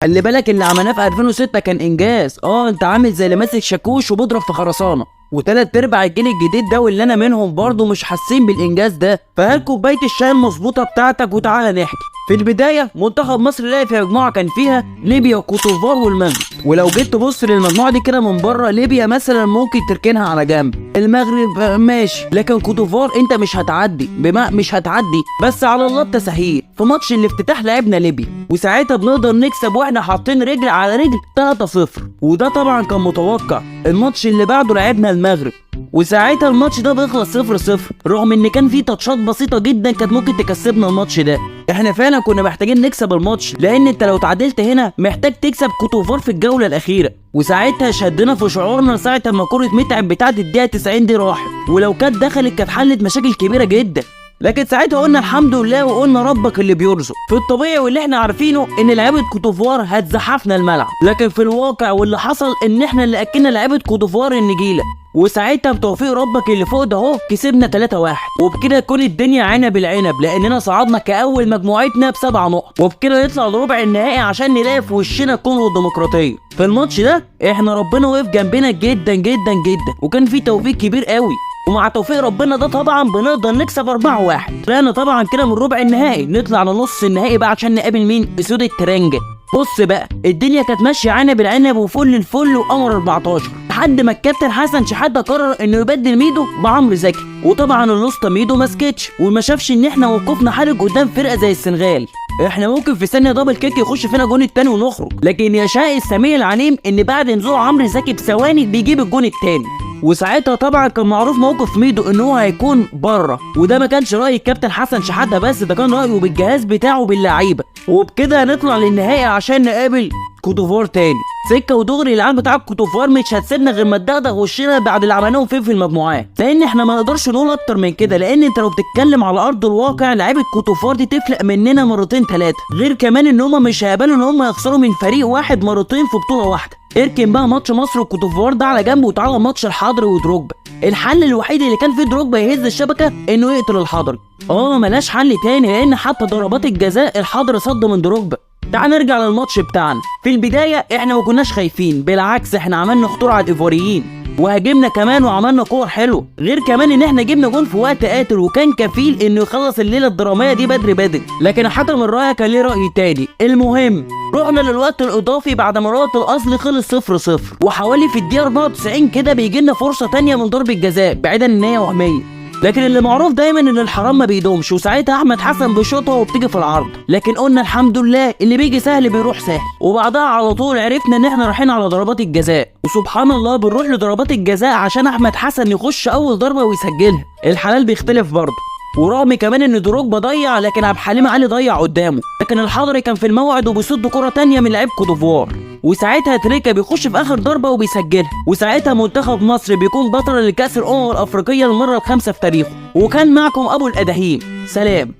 خلي بالك اللي عملناه في 2006 كان انجاز. انت عامل زي اللي ماسك شاكوش وبيضرب في خرسانه، وتلات ارباع الجيل الجديد ده واللي انا منهم برضه مش حاسين بالانجاز ده. فهات كوبايه الشاي المظبوطه بتاعتك وتعالى نحكي. في البدايه منتخب مصر لعب في مجموعه كان فيها ليبيا وكوتوفار والمغرب، ولو جيت تبص للمجموعه دي كده من بره، ليبيا مثلا ممكن تركنها على جنب، المغرب ماشي، لكن كوتوفار انت مش هتعدي، مش هتعدي. بس على الله التسهيل، في ماتش الافتتاح لعبنا ليبيا وساعتها بنقدر نكسب واحنا حاطين رجل على رجل 3-0، وده طبعا كان متوقع. الماتش اللي بعده لعبنا المغرب وساعتها الماتش ده بيخلص 0-0، رغم ان كان فيه تاتشات بسيطه جدا كانت ممكن تكسبنا الماتش ده. احنا فعلا كنا محتاجين نكسب الماتش، لان انت لو تعادلت هنا محتاج تكسب كوتوفار في الجوله الاخيره، وساعتها شدنا في شعورنا ساعه ما كره متعب بتاعت الدقيقه 90 دي راحت، ولو كانت دخلت كانت حلت مشاكل كبيره جدا. لكن ساعتها قلنا الحمد لله وقلنا ربك اللي بيرزق. في الطبيعي واللي احنا عارفينه ان لعيبه كوتوفوار هتزحفنا الملعب، لكن في الواقع واللي حصل ان احنا اللي اكلنا لعيبه كوتوفوار النجيله، وساعتها بتوفيق ربك اللي فوق ده اهو كسبنا 3-1، وبكده تكون الدنيا عنب العنب لاننا صعدنا كاول مجموعتنا ب7 نقط، وبكده نطلع لربع النهائي عشان نلاقي في وشنا الكونغو الديمقراطيه. في الماتش ده احنا ربنا وقف جنبنا جدا جدا جدا، وكان في توفيق كبير قوي، ومع توفيق ربنا ده طبعا بنقدر نكسب 4-1. طلعنا طبعا كده من ربع النهائي، نطلع لنص النهائي بقى عشان نقابل مين؟ اسود الترنجة. بص بقى الدنيا كانت ماشيه عنب العنب وفل الفل وقمر 14 لحد ما الكابتن حسن شحاته قرر انه يبدل ميدو بعمرو زكي، وطبعا الاسطى ميدو ما سكتش وما شافش ان احنا وقفنا حرج قدام فرقه زي السنغال. احنا ممكن في ثانيه دبل كيك يخش فينا جون التاني ونخرج، لكن يشاء السميع العليم ان بعد نزول عمرو زكي بثواني بيجيب الجون التاني، وساعتها طبعا كان معروف موقف ميدو ان هو هيكون بره، وده ما كانش راي الكابتن حسن شحاته بس، ده كان رايه بالجهاز بتاعه باللعيبه. وبكده هنطلع للنهائي عشان نقابل كوتوفار تاني سكه ودغري. العيال بتاع كوتوفار مش هتسيبنا غير ما تدغدغ وشنا بعد اللي عملناهم في المجموعات، لان احنا ما نقدرش نقول اكتر من كده، لان انت لو بتتكلم على ارض الواقع لعيبه كوتوفار دي تفلق مننا مرتين ثلاثه، غير كمان ان هم مش هيقبلوا ان هم يخسروا من فريق واحد مرتين في بطوله واحده. اركن بقى ماتش مصر والكوتوفار ده على جنب وتعالى ماتش الحضري ودروجبا. الحل الوحيد اللي كان فيه دروجبا يهز الشبكه انه يقتل الحضري، ملاش حل تاني، لان حتى ضربات الجزاء الحضري صد من دروجبا. تعال نرجع للماتش بتاعنا. في البدايه احنا ما كناش خايفين، بالعكس احنا عملنا خطوره على الايفواريين وهاجمنا كمان وعملنا كور حلوه، غير كمان ان احنا جبنا جون في وقت قاتل وكان كفيل انه يخلص الليله الدراميه دي بدري، لكن حاتم الرايه كان ليه راي تاني. المهم رحنا للوقت الاضافي بعد ما الوقت الاصلي خلص 0-0، وحوالي في الدقيقه 94 كده بيجي لنا فرصه تانيه من ضربه جزاء بعيدا ان هي وهميه، لكن اللي معروف دايما ان الحرام ما بيدومش، وساعتها احمد حسن بيشوطها وبتيجي في العرض، لكن قلنا الحمد لله اللي بيجي سهل بيروح سهل، وبعدها على طول عرفنا ان احنا رايحين على ضربات الجزاء، وسبحان الله بنروح لضربات الجزاء عشان احمد حسن يخش اول ضربه ويسجلها. الحلال بيختلف برضه، ورغم كمان ان دروجبا ضيع لكن عبد الحليم علي ضيع قدامه، لكن الحضري كان في الموعد وبيصد كره تانيه من لعيب كوتوفوار، وساعتها تريكا بيخش في اخر ضربه وبيسجلها، وساعتها منتخب مصر بيكون بطل لكاس الامم الافريقيه المره ال5 في تاريخه. وكان معكم ابو الاداهيم، سلام.